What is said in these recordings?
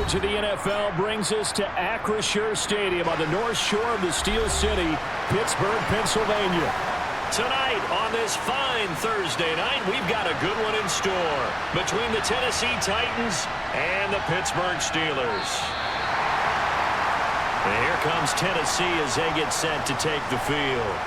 coverage of the NFL brings us to Acrisure Stadium on the north shore of the Steel City, Pittsburgh, Pennsylvania. Tonight on this fine Thursday night, we've got a good one in store between the Tennessee Titans and the Pittsburgh Steelers. And here comes Tennessee as they get set to take the field.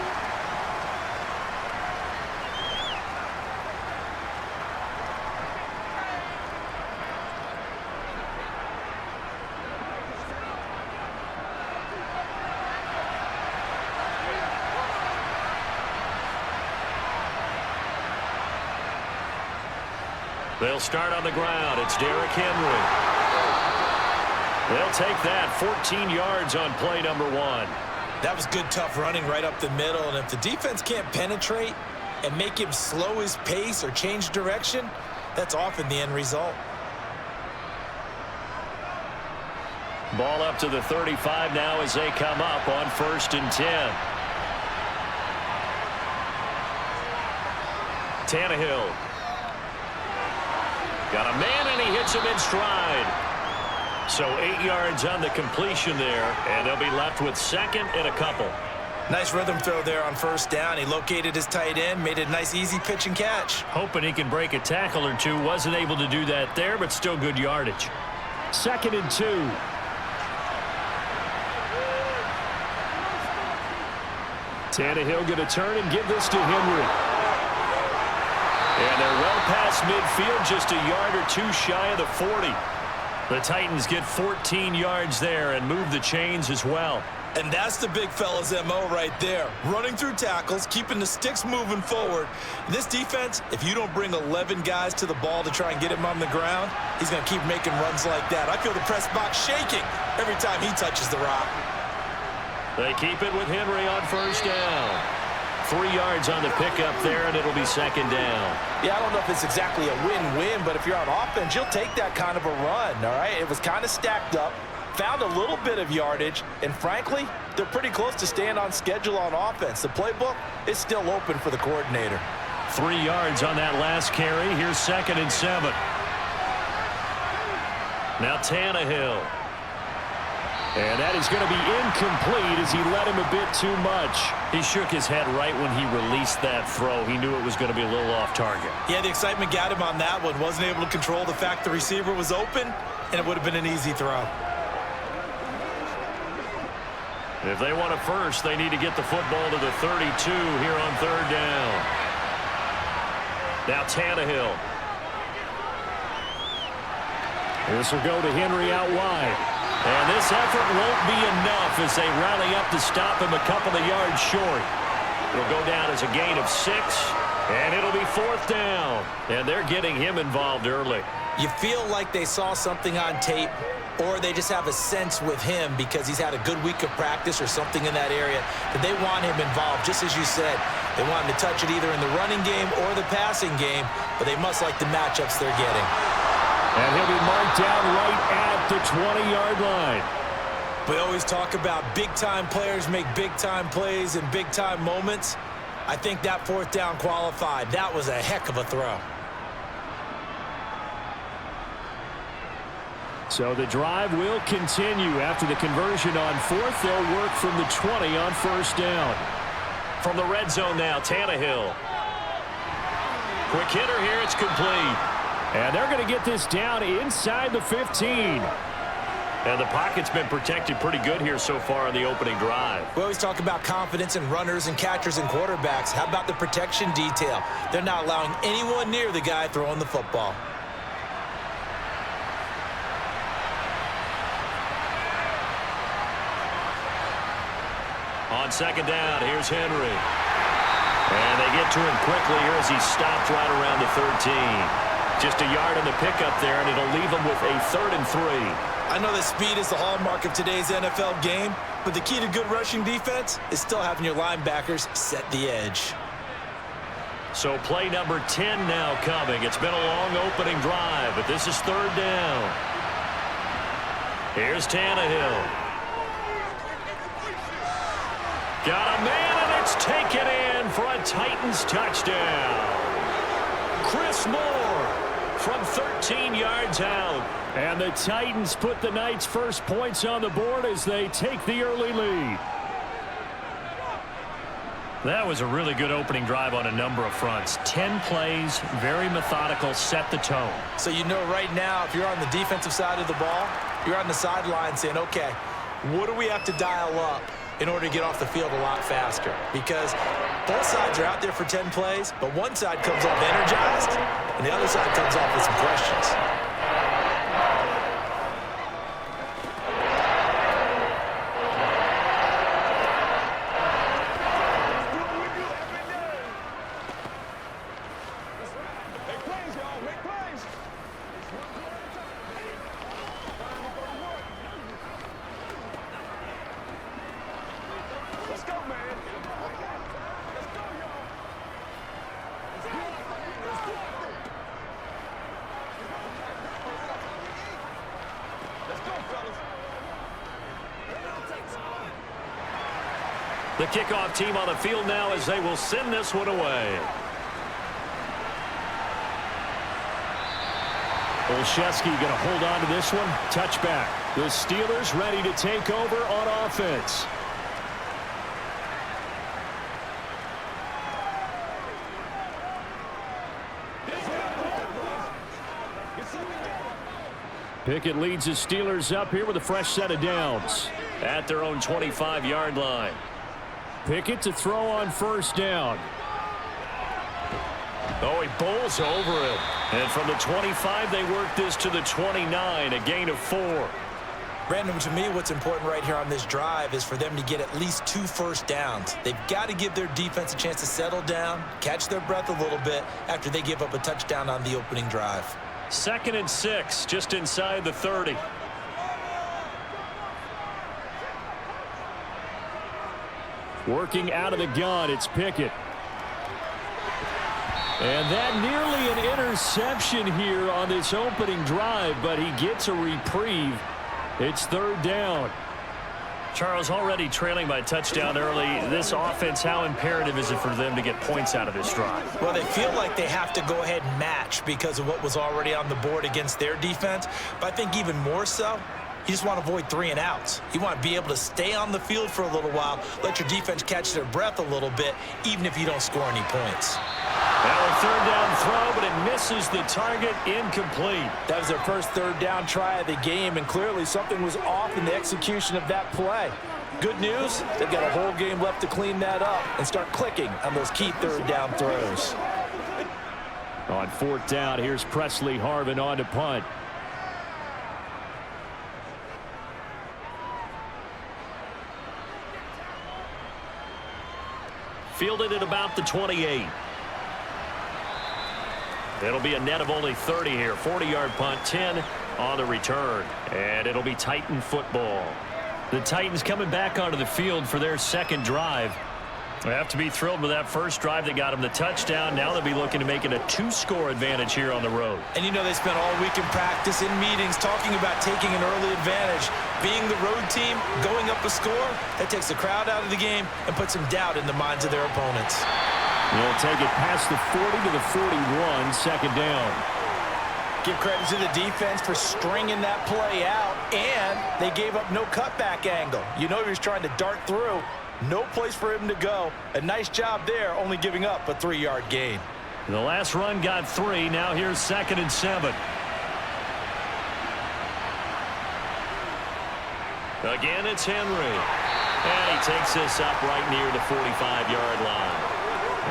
They'll start on the ground. It's Derrick Henry. They'll take that 14 yards on play number 1. That was good, tough running right up the middle. And if the defense can't penetrate and make him slow his pace or change direction, that's often the end result. Ball up to the 35 now as they come up on 1st and 10. Tannehill. Got a man, and he hits him in stride. So 8 yards on the completion there, and they'll be left with 2nd and a couple. Nice rhythm throw there on 1st down. He located his tight end, made a nice easy pitch and catch. Hoping he can break a tackle or two. Wasn't able to do that there, but still good yardage. 2nd and 2. Tannehill going to turn and give this to Henry. And they're well past midfield, just a yard or two shy of the 40. The Titans get 14 yards there and move the chains as well. And that's the big fella's MO right there. Running through tackles, keeping the sticks moving forward. This defense, if you don't bring 11 guys to the ball to try and get him on the ground, he's going to keep making runs like that. I feel the press box shaking every time he touches the rock. They keep it with Henry on 1st down. 3 yards on the pickup there, and it'll be 2nd down. Yeah, I don't know if it's exactly a win-win, but if you're on offense, you'll take that kind of a run, all right? It was kind of stacked up, found a little bit of yardage, and frankly, they're pretty close to staying on schedule on offense. The playbook is still open for the coordinator. 3 yards on that last carry. Here's 2nd and 7. Now Tannehill. And that is going to be incomplete as he led him a bit too much. He shook his head right when he released that throw. He knew it was going to be a little off target. Yeah, the excitement got him on that one. Wasn't able to control the fact the receiver was open, and it would have been an easy throw. If they want a first, they need to get the football to the 32 here on 3rd down. Now Tannehill. This will go to Henry out wide. And this effort won't be enough as they rally up to stop him a couple of yards short. It'll go down as a gain of 6, and it'll be 4th down. And they're getting him involved early. You feel like they saw something on tape, or they just have a sense with him because he's had a good week of practice or something in that area that they want him involved. Just as you said, they want him to touch it either in the running game or the passing game, but they must like the matchups they're getting. And he'll be marked down right at the 20-yard line. We always talk about big-time players make big-time plays in big-time moments. I think that 4th down qualified. That was a heck of a throw. So the drive will continue. After the conversion on 4th, they'll work from the 20 on 1st down. From the red zone now, Tannehill. Quick hitter here, it's complete. And they're going to get this down inside the 15. And the pocket's been protected pretty good here so far in the opening drive. We always talk about confidence in runners and catchers and quarterbacks. How about the protection detail? They're not allowing anyone near the guy throwing the football. On 2nd down, here's Henry. And they get to him quickly here as he stopped right around the 13. Just a yard on the pickup there, and it'll leave them with a 3rd and 3. I know that speed is the hallmark of today's NFL game, but the key to good rushing defense is still having your linebackers set the edge. So play number 10 now coming. It's been a long opening drive, but this is 3rd down. Here's Tannehill. Got a man, and it's taken in for a Titans touchdown. Chris Moore from 13 yards out. And the Titans put the Knights' first points on the board as they take the early lead. That was a really good opening drive on a number of fronts. 10 plays, very methodical, set the tone. So you know right now, if you're on the defensive side of the ball, you're on the sideline saying, okay, what do we have to dial up in order to get off the field a lot faster? Because both sides are out there for 10 plays, but one side comes off energized, and the other side comes off with some questions. The kickoff team on the field now as they will send this one away. Olszewski going to hold on to this one. Touchback. The Steelers ready to take over on offense. Pickett leads the Steelers up here with a fresh set of downs. At their own 25-yard line. Pickett to throw on first down. Oh, he bowls over it. And from the 25, they work this to the 29, a gain of 4. Brandon, to me, what's important right here on this drive is for them to get at least 2 first downs. They've got to give their defense a chance to settle down, catch their breath a little bit after they give up a touchdown on the opening drive. 2nd and 6, just inside the 30. Working out of the gun, it's Pickett. And that nearly an interception here on this opening drive, but he gets a reprieve. It's 3rd down. Charles, already trailing by touchdown early. This offense, how imperative is it for them to get points out of this drive? Well, they feel like they have to go ahead and match because of what was already on the board against their defense. But I think even more so, you just want to avoid 3 and outs. You want to be able to stay on the field for a little while, let your defense catch their breath a little bit, even if you don't score any points. Now a 3rd down throw, but it misses the target, incomplete. That was their first 3rd down try of the game, and clearly something was off in the execution of that play. Good news, they've got a whole game left to clean that up and start clicking on those key 3rd down throws. On 4th down, here's Presley Harvin on to punt. Fielded at about the 28. It'll be a net of only 30 here. 40-yard punt, 10 on the return. And it'll be Titan football. The Titans coming back onto the field for their 2nd drive. They have to be thrilled with that first drive that got them the touchdown. Now they'll be looking to make it a 2-score advantage here on the road. And you know they spent all week in practice, in meetings, talking about taking an early advantage. Being the road team, going up a score, that takes the crowd out of the game and puts some doubt in the minds of their opponents. They'll take it past the 40 to the 41, 2nd down. Give credit to the defense for stringing that play out, and they gave up no cutback angle. You know he was trying to dart through. No place for him to go. A nice job there, only giving up a 3-yard gain. The last run got 3. Now here's 2nd and 7. Again, it's Henry. And he takes this up right near the 45-yard line.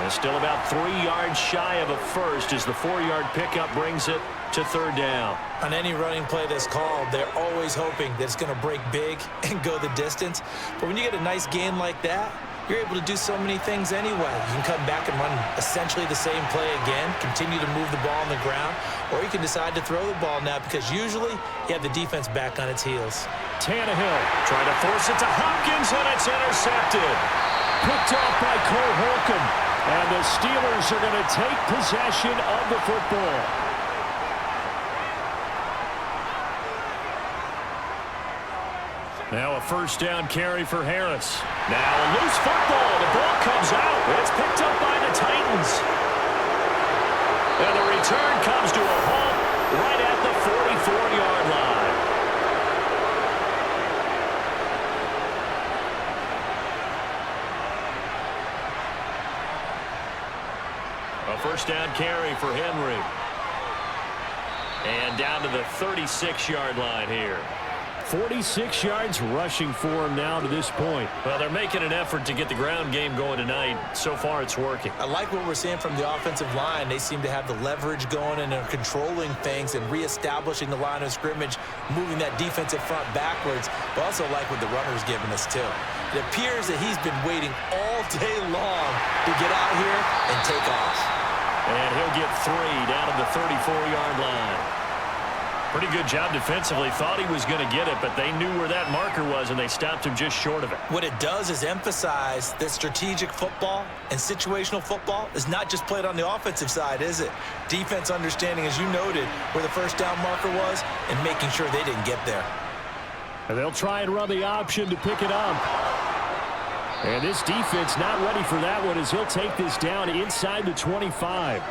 And still about 3 yards shy of a first as the 4-yard pickup brings it to 3rd down. On any running play that's called, they're always hoping that it's going to break big and go the distance. But when you get a nice gain like that, you're able to do so many things anyway. You can come back and run essentially the same play again, continue to move the ball on the ground, or you can decide to throw the ball now because usually you have the defense back on its heels. Tannehill Trying to force it to Hopkins, and it's intercepted. picked off by Cole Holcomb. And the Steelers are going to take possession of the football. Now a 1st down carry for Harris. Now a loose football. The ball comes out. It's picked up by the Titans. And the return comes to a halt right at the 44-yard line. A first down carry for Henry. And down to the 36-yard line here. 46 yards rushing for him now to this point. Well, they're making an effort to get the ground game going tonight. So far, it's working. I like what we're seeing from the offensive line. They seem to have the leverage going and they're controlling things and reestablishing the line of scrimmage, moving that defensive front backwards. But also like what the runner's giving us, too. It appears that he's been waiting all day long to get out here and take off. And he'll get 3 down at the 34-yard line. Pretty good job defensively. Thought he was going to get it, but they knew where that marker was, and they stopped him just short of it. What it does is emphasize that strategic football and situational football is not just played on the offensive side, is it? Defense understanding, as you noted, where the first down marker was and making sure they didn't get there. And they'll try and run the option to pick it up. And this defense not ready for that one as he'll take this down inside the 25.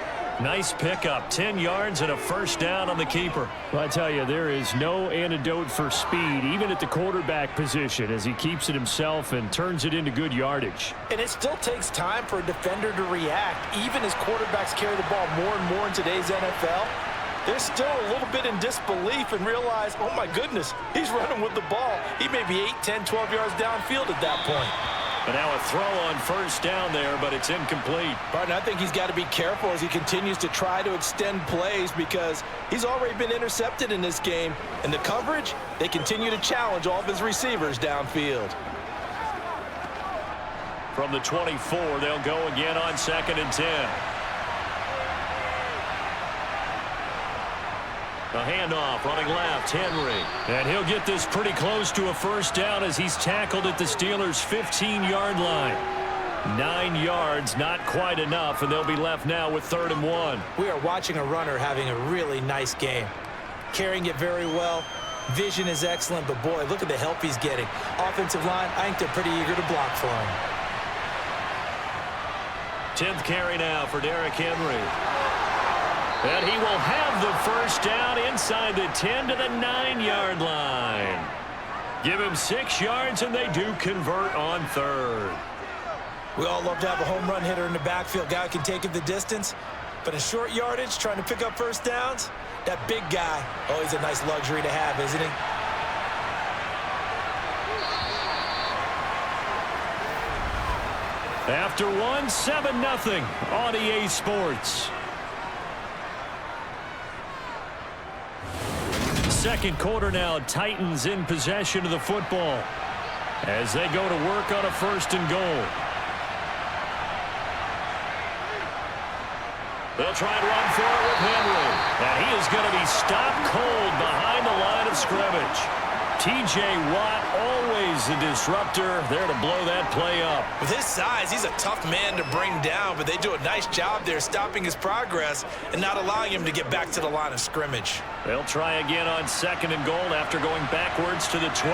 Nice pickup, 10 yards and a first down on the keeper. Well, I tell you, there is no antidote for speed, even at the quarterback position, as he keeps it himself and turns it into good yardage. And it still takes time for a defender to react, even as quarterbacks carry the ball more and more in today's NFL. They're still a little bit in disbelief and realize, oh my goodness, he's running with the ball. He may be 8, 10, 12 yards downfield at that point. But now a throw on first down there, but it's incomplete. Barton, I think he's got to be careful as he continues to try to extend plays because he's already been intercepted in this game. And the coverage, they continue to challenge all of his receivers downfield. From the 24, they'll go again on 2nd and 10. A handoff, running left, Henry. And he'll get this pretty close to a first down as he's tackled at the Steelers' 15-yard line. 9 yards, not quite enough, and they'll be left now with 3rd and 1. We are watching a runner having a really nice game. Carrying it very well. Vision is excellent, but boy, look at the help he's getting. Offensive line, I think they're pretty eager to block for him. 10th carry now for Derrick Henry. And he will have the first down inside the 10 to the 9-yard line. Give him 6 yards, and they do convert on 3rd. We all love to have a home run hitter in the backfield. Guy can take it the distance. But in short yardage, trying to pick up first downs, that big guy, oh, he's a nice luxury to have, isn't he? After one, 7-0 on EA Sports. Second quarter now, Titans in possession of the football as they go to work on a 1st and goal. They'll try and run for it with Henry. And he is going to be stopped cold behind the line of scrimmage. T.J. Watt, always a disruptor, there to blow that play up. With his size, he's a tough man to bring down, but they do a nice job there stopping his progress and not allowing him to get back to the line of scrimmage. They'll try again on 2nd and goal after going backwards to the 12.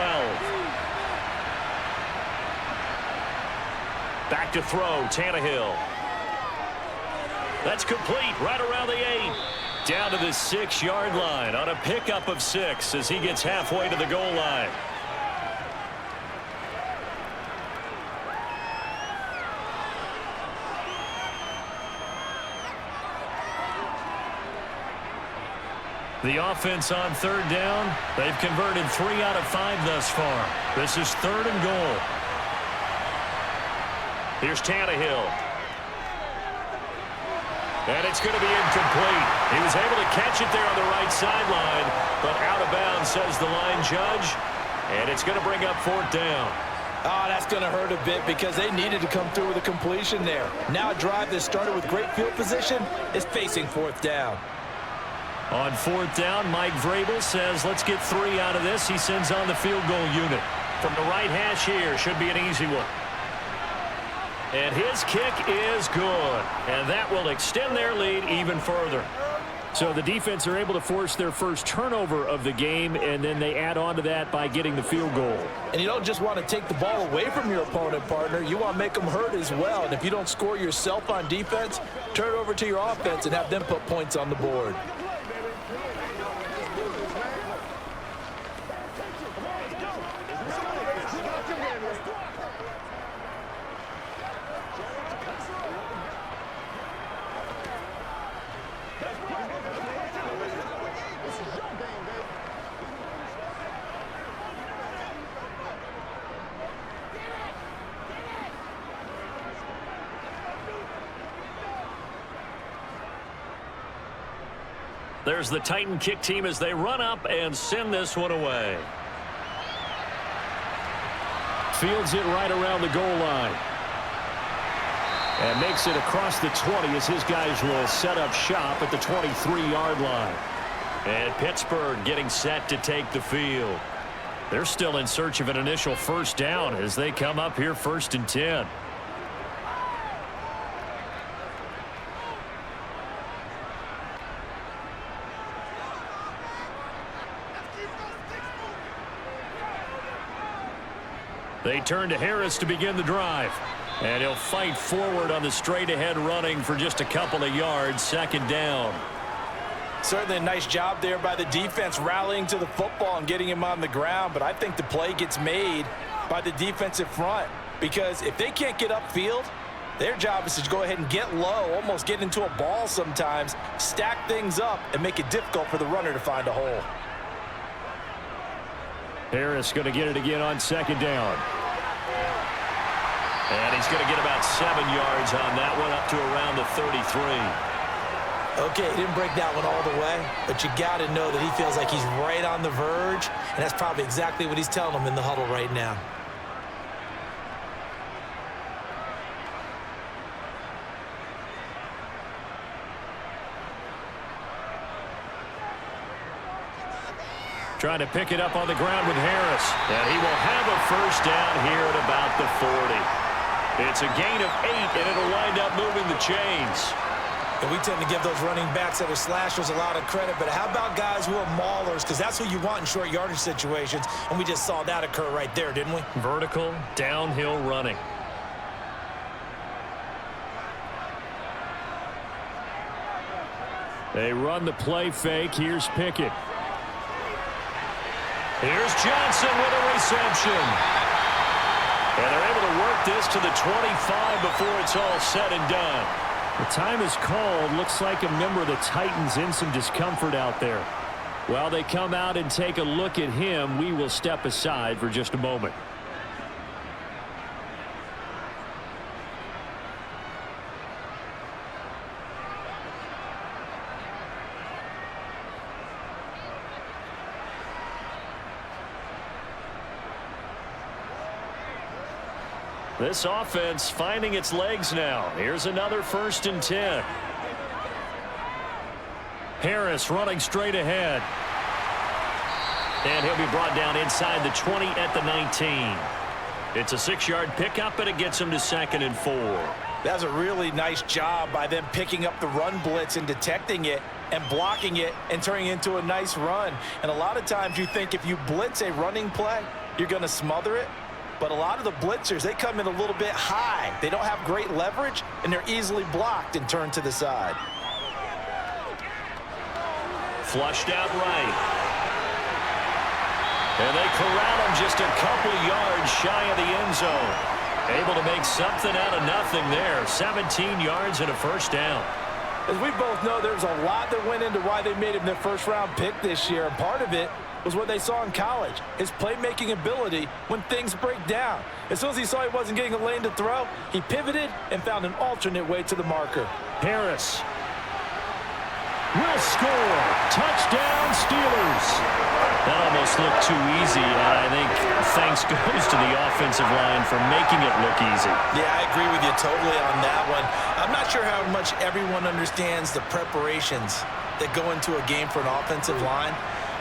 Back to throw, Tannehill. That's complete, right around the 8. Down to the 6-yard line on a pickup of 6 as he gets halfway to the goal line. The offense on 3rd down, they've converted 3 out of 5 thus far. This is 3rd and goal. Here's Tannehill. And it's going to be incomplete. He was able to catch it there on the right sideline, but out of bounds, says the line judge. And it's going to bring up 4th down. Oh, that's going to hurt a bit because they needed to come through with a completion there. Now a drive that started with great field position is facing 4th down. On 4th down, Mike Vrabel says, let's get 3 out of this. He sends on the field goal unit. From the right hash here, should be an easy one. And his kick is good. And that will extend their lead even further. So the defense are able to force their first turnover of the game, and then they add on to that by getting the field goal. And you don't just want to take the ball away from your opponent, partner. You want to make them hurt as well. And if you don't score yourself on defense, Turn it over to your offense and have them put points on the board. There's the Titan kick team as they run up and send this one away. Fields it right around the goal line. And makes it across the 20 as his guys will set up shop at the 23-yard line. And Pittsburgh getting set to take the field. They're still in search of an initial first down as they come up here 1st and 10. They turn to Harris to begin the drive. And he'll fight forward on the straight-ahead running for just a couple of yards, 2nd down. Certainly a nice job there by the defense rallying to the football and getting him on the ground. But I think the play gets made by the defensive front. Because if they can't get upfield, their job is to go ahead and get low, almost get into a ball sometimes, stack things up, and make it difficult for the runner to find a hole. Harris going to get it again on 2nd down. And he's going to get about 7 yards on that one, up to around the 33. Okay, he didn't break that one all the way, but you got to know that he feels like he's right on the verge, and that's probably exactly what he's telling them in the huddle right now. Trying to pick it up on the ground with Harris. And he will have a first down here at about the 40. It's a gain of 8, and it'll wind up moving the chains. And we tend to give those running backs that are slashers a lot of credit, but how about guys who are maulers? Because that's who you want in short yardage situations, and we just saw that occur right there, didn't we? Vertical, downhill running. They run the play fake. Here's Pickett. Here's Johnson with a reception. And they're able to work this to the 25 before it's all said and done. The time is called. Looks like a member of the Titans in some discomfort out there. While they come out and take a look at him, we will step aside for just a moment. This offense finding its legs now. Here's another 1st and 10. Harris running straight ahead. And he'll be brought down inside the 20 at the 19. It's a 6-yard pickup, and it gets him to 2nd and 4. That's a really nice job by them picking up the run blitz and detecting it and blocking it and turning it into a nice run. And a lot of times you think if you blitz a running play, you're going to smother it. But a lot of the blitzers, they come in a little bit high. They don't have great leverage, and they're easily blocked and turned to the side. Flushed out right. And they corral him just a couple yards shy of the end zone. Able to make something out of nothing there. 17 yards and a first down. As we both know, there's a lot that went into why they made him their first-round pick this year. And part of it was what they saw in college, his playmaking ability when things break down. As soon as he saw he wasn't getting a lane to throw, he pivoted and found an alternate way to the marker. Harris will score. Touchdown, Steelers. That almost looked too easy, and I think thanks goes to the offensive line for making it look easy. Yeah, I agree with you totally on that one. I'm not sure how much everyone understands the preparations that go into a game for an offensive line,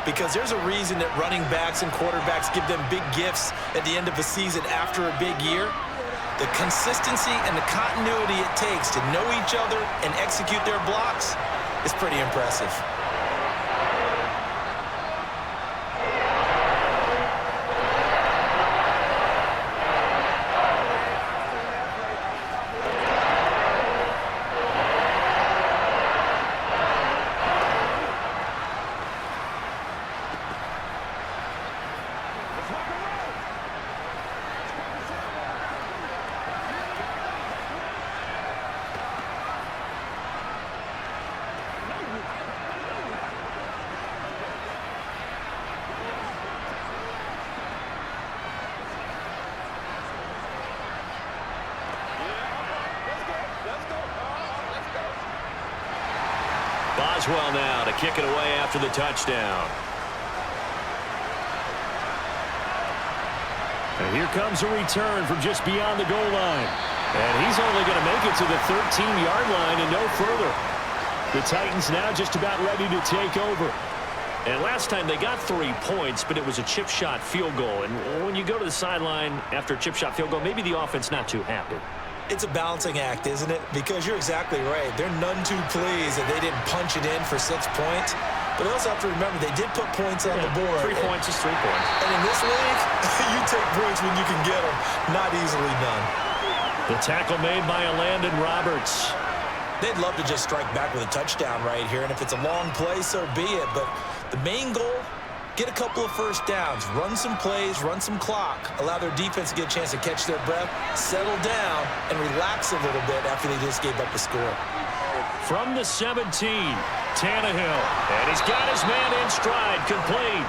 because there's a reason that running backs and quarterbacks give them big gifts at the end of a season after a big year. The consistency and the continuity it takes to know each other and execute their blocks is pretty impressive. Boswell now to kick it away after the touchdown. And here comes a return from just beyond the goal line. And he's only going to make it to the 13-yard line and no further. The Titans now just about ready to take over. And last time they got 3 points, but it was a chip shot field goal. And when you go to the sideline after a chip shot field goal, maybe the offense not too happy. It's a balancing act, isn't it? Because you're exactly right. They're none too pleased that they didn't punch it in for 6 points. But they also have to remember they did put points on the board. 3 points is 3 points. And in this league, you take points when you can get them. Not easily done. The tackle made by Landon Roberts. They'd love to just strike back with a touchdown right here. And if it's a long play, so be it. But the main goal, get a couple of first downs, run some plays, run some clock, allow their defense to get a chance to catch their breath, settle down, and relax a little bit after they just gave up a score. From the 17, Tannehill. And he's got his man in stride, complete.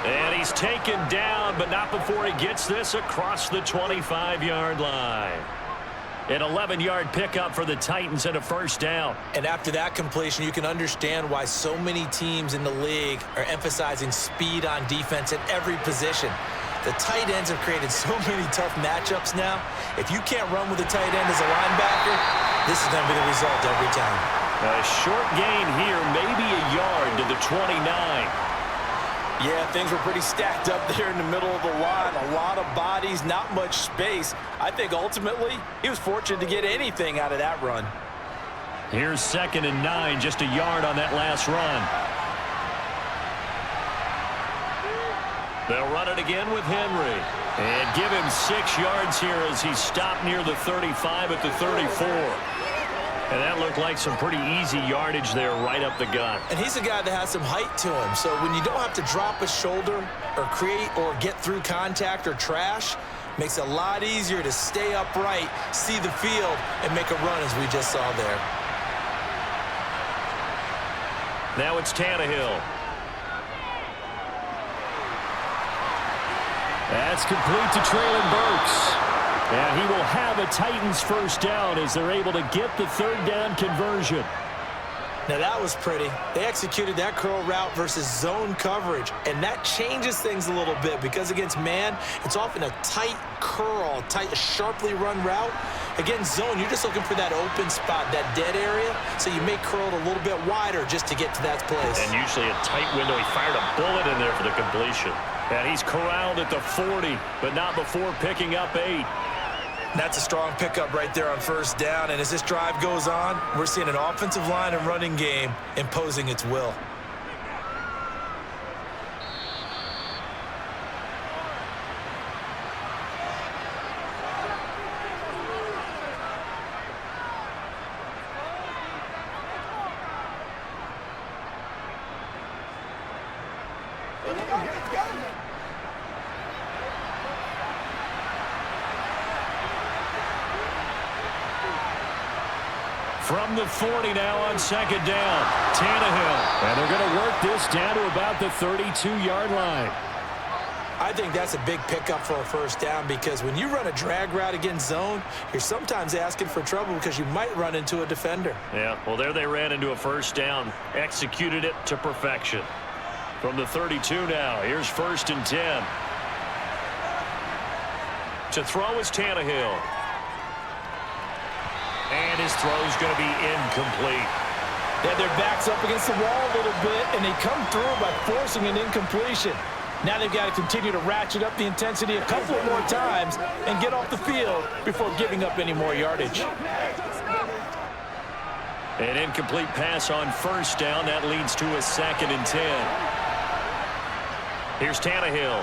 And he's taken down, but not before he gets this across the 25-yard line. An 11-yard pickup for the Titans and a first down. And after that completion, you can understand why so many teams in the league are emphasizing speed on defense at every position. The tight ends have created so many tough matchups now. If you can't run with a tight end as a linebacker, this is going to be the result every time. A short gain here, maybe a yard to the 29. Yeah, things were pretty stacked up there in the middle of the line. A lot of bodies, not much space. I think ultimately he was fortunate to get anything out of that run. Here's 2nd and 9, just a yard on that last run. They'll run it again with Henry. And give him 6 yards here as he stopped near the 35 at the 34. And that looked like some pretty easy yardage there right up the gut. And he's a guy that has some height to him. So when you don't have to drop a shoulder or create or get through contact or trash, makes it a lot easier to stay upright, see the field, and make a run as we just saw there. Now it's Tannehill. That's complete to Traylon Burks. And he will have a Titans first down as they're able to get the 3rd down conversion. Now that was pretty. They executed that curl route versus zone coverage, and that changes things a little bit because against man, it's often a tight curl, tight, sharply run route. Against zone, you're just looking for that open spot, that dead area, so you may curl it a little bit wider just to get to that place. And usually a tight window. He fired a bullet in there for the completion. And he's corralled at the 40, but not before picking up 8. That's a strong pickup right there on first down. And as this drive goes on, we're seeing an offensive line and running game imposing its will. From the 40 now on 2nd down, Tannehill. And they're going to work this down to about the 32-yard line. I think that's a big pickup for a first down because when you run a drag route against zone, you're sometimes asking for trouble because you might run into a defender. Yeah, well, there they ran into a first down, executed it to perfection. From the 32 now, here's 1st and 10. To throw is Tannehill. And his throw's going to be incomplete. They had their backs up against the wall a little bit, and they come through by forcing an incompletion. Now they've got to continue to ratchet up the intensity a couple of more times and get off the field before giving up any more yardage. An incomplete pass on first down. That leads to a 2nd and 10. Here's Tannehill.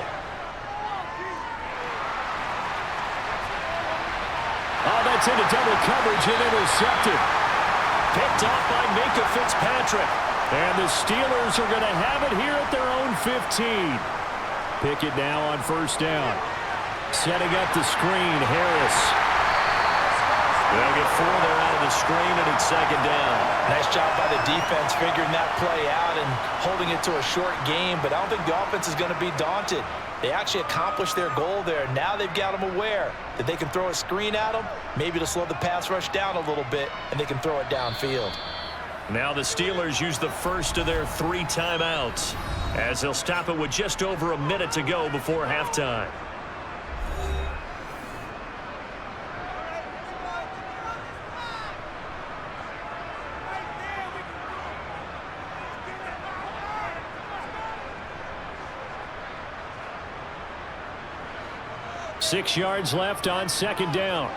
Oh, that's into double coverage and intercepted. Picked off by Minka Fitzpatrick. And the Steelers are going to have it here at their own 15. Pickett now on first down. Setting up the screen, Harris. They'll get 4 there out of the screen, and it's 2nd down. Nice job by the defense figuring that play out and holding it to a short game, but I don't think the offense is going to be daunted. They actually accomplished their goal there. Now they've got them aware that they can throw a screen at them, maybe to slow the pass rush down a little bit, and they can throw it downfield. Now the Steelers use the first of their 3 timeouts, as they'll stop it with just over a minute to go before halftime. Six yards left on second down.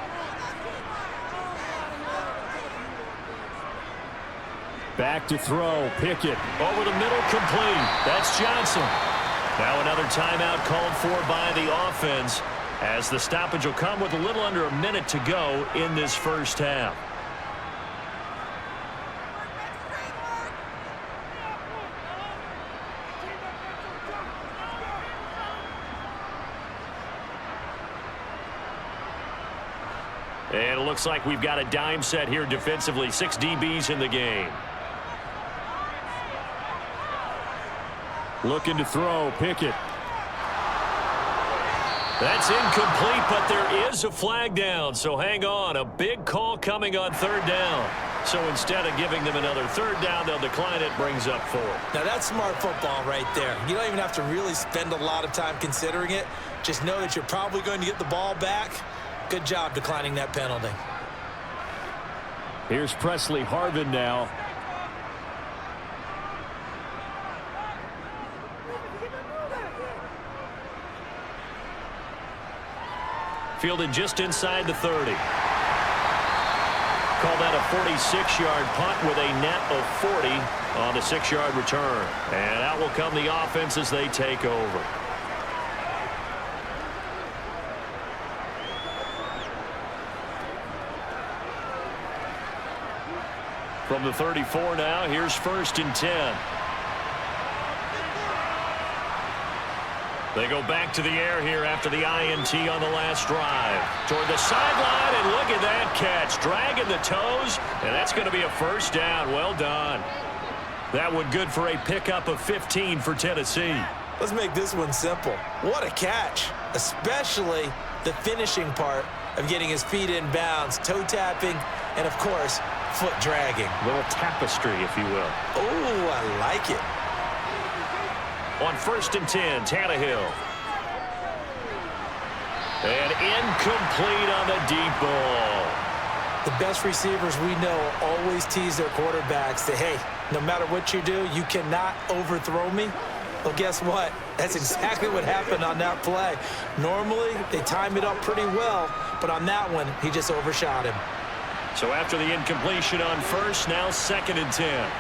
Back to throw. Pickett over the middle, complete. That's Johnson. Now another timeout called for by the offense, as the stoppage will come with a little under a minute to go in this first half. And it looks like we've got a dime set here defensively. 6 DBs in the game. Looking to throw. Pickett. That's incomplete, but there is a flag down. So hang on. A big call coming on third down. So instead of giving them another third down, they'll decline it. Brings up 4. Now that's smart football right there. You don't even have to really spend a lot of time considering it. Just know that you're probably going to get the ball back. Good job declining that penalty. Here's Presley Harvin now. Fielded just inside the 30. Call that a 46-yard punt with a net of 40 on the 6-yard return. And out will come the offense as they take over. From the 34 now, here's 1st and 10. They go back to the air here after the INT on the last drive. Toward the sideline, and look at that catch. Dragging the toes, and that's going to be a first down. Well done. That one good for a pickup of 15 for Tennessee. Let's make this one simple. What a catch, especially the finishing part of getting his feet in bounds, toe tapping, and, of course, foot dragging. A little tapestry, if you will. Oh, I like it. On 1st and 10, Tannehill. And incomplete on the deep ball. The best receivers we know always tease their quarterbacks that, hey, no matter what you do, you cannot overthrow me. Well, guess what? That's exactly what happened on that play. Normally, they time it up pretty well, but on that one, he just overshot him. So after the incompletion on 1st, now 2nd and 10.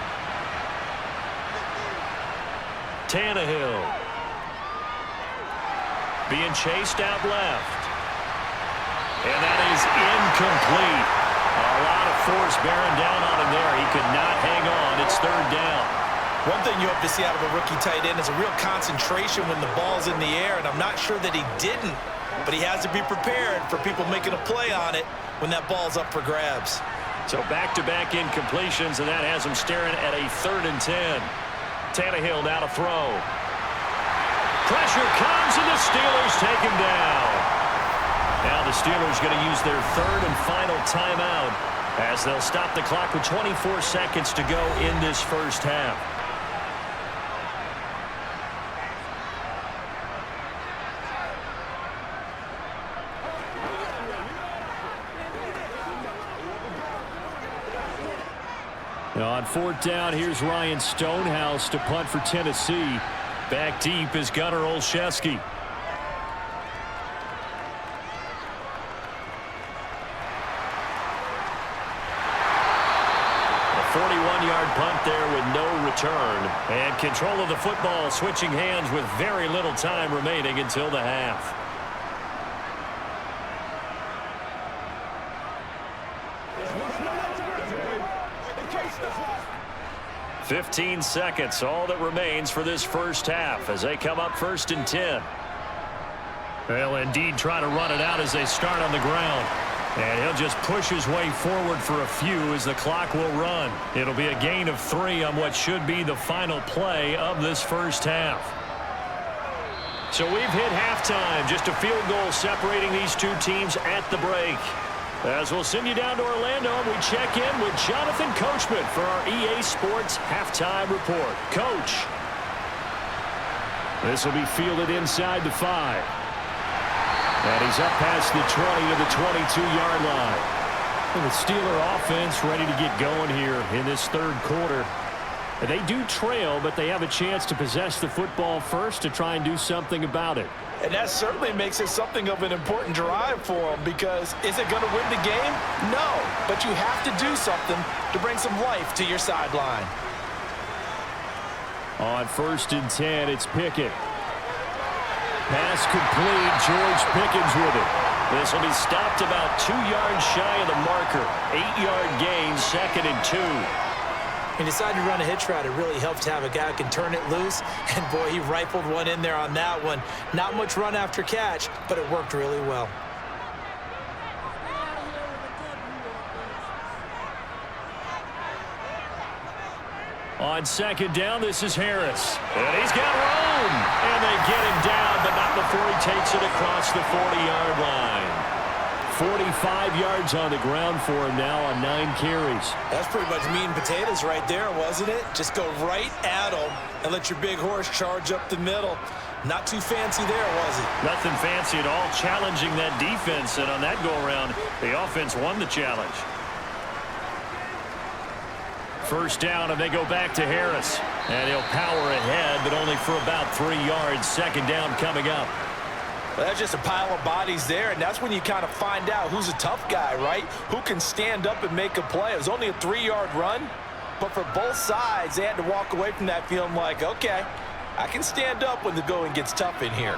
Tannehill. Being chased out left. And that is incomplete. A lot of force bearing down on him there. He could not hang on. It's 3rd down. One thing you hope to see out of a rookie tight end is a real concentration when the ball's in the air, and I'm not sure that he didn't, but he has to be prepared for people making a play on it when that ball's up for grabs. So back-to-back incompletions, and that has him staring at a 3rd and 10. Tannehill now to throw. Pressure comes, and the Steelers take him down. Now the Steelers going to use their 3rd and final timeout as they'll stop the clock with 24 seconds to go in this first half. Now on 4th down, here's Ryan Stonehouse to punt for Tennessee. Back deep is Gunnar Olszewski. A 41-yard punt there with no return. And control of the football switching hands with very little time remaining until the half. 15 seconds, all that remains for this first half as they come up 1st and 10. They'll indeed try to run it out as they start on the ground. And he'll just push his way forward for a few as the clock will run. It'll be a gain of 3 on what should be the final play of this first half. So we've hit halftime. Just a field goal separating these two teams at the break. As we'll send you down to Orlando, we check in with Jonathan Coachman for our EA Sports Halftime Report. Coach. This will be fielded inside the 5. And he's up past the 20 to the 22-yard line. And the Steeler offense ready to get going here in this third quarter. They do trail, but they have a chance to possess the football first to try and do something about it. And that certainly makes it something of an important drive for them, because is it going to win the game? No, but you have to do something to bring some life to your sideline. On 1st and 10, it's Pickett. Pass complete. George Pickens with it. This will be stopped about 2 yards shy of the marker. 8-yard gain, 2nd and 2. He decided to run a hitch route. It really helps to have a guy who can turn it loose. And, boy, he rifled one in there on that one. Not much run after catch, but it worked really well. On 2nd down, this is Harris. And he's got room. And they get him down, but not before he takes it across the 40-yard line. 45 yards on the ground for him now on 9 carries. That's pretty much meat and potatoes right there, wasn't it? Just go right at him and let your big horse charge up the middle. Not too fancy there, was it? Nothing fancy at all, challenging that defense. And on that go-around, the offense won the challenge. 1st down, and they go back to Harris. And he'll power ahead, but only for about 3 yards. 2nd down coming up. Well, that's just a pile of bodies there, and that's when you kind of find out who's a tough guy, right? Who can stand up and make a play. It was only a 3-yard run, but for both sides, they had to walk away from that feeling like, okay, I can stand up when the going gets tough in here.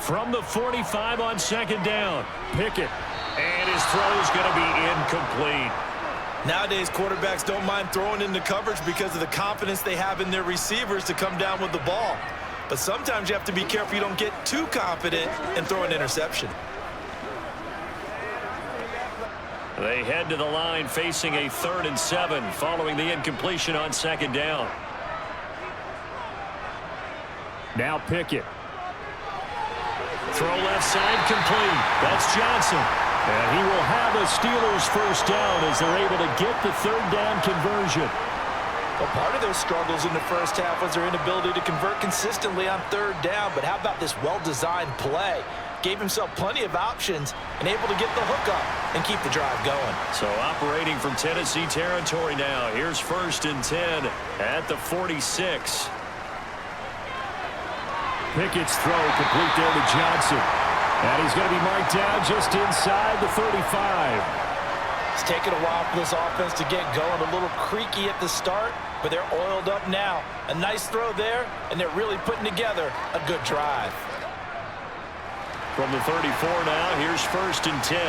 From the 45 on 2nd down, Pickett. And his throw is going to be incomplete. Nowadays, quarterbacks don't mind throwing into coverage because of the confidence they have in their receivers to come down with the ball. But sometimes you have to be careful you don't get too confident and throw an interception. They head to the line facing a 3rd and 7 following the incompletion on 2nd down. Now Pickett. Throw left side complete. That's Johnson. And he will have a Steelers 1st down as they're able to get the 3rd down conversion. Well, part of their struggles in the first half was their inability to convert consistently on 3rd down. But how about this well-designed play? Gave himself plenty of options and able to get the hook up and keep the drive going. So operating from Tennessee territory now. Here's 1st and 10 at the 46. Pickett's throw complete there to Johnson. And he's going to be marked down just inside the 35. It's taken a while for this offense to get going. A little creaky at the start, but they're oiled up now. A nice throw there, and they're really putting together a good drive. From the 34 now, here's 1st and 10.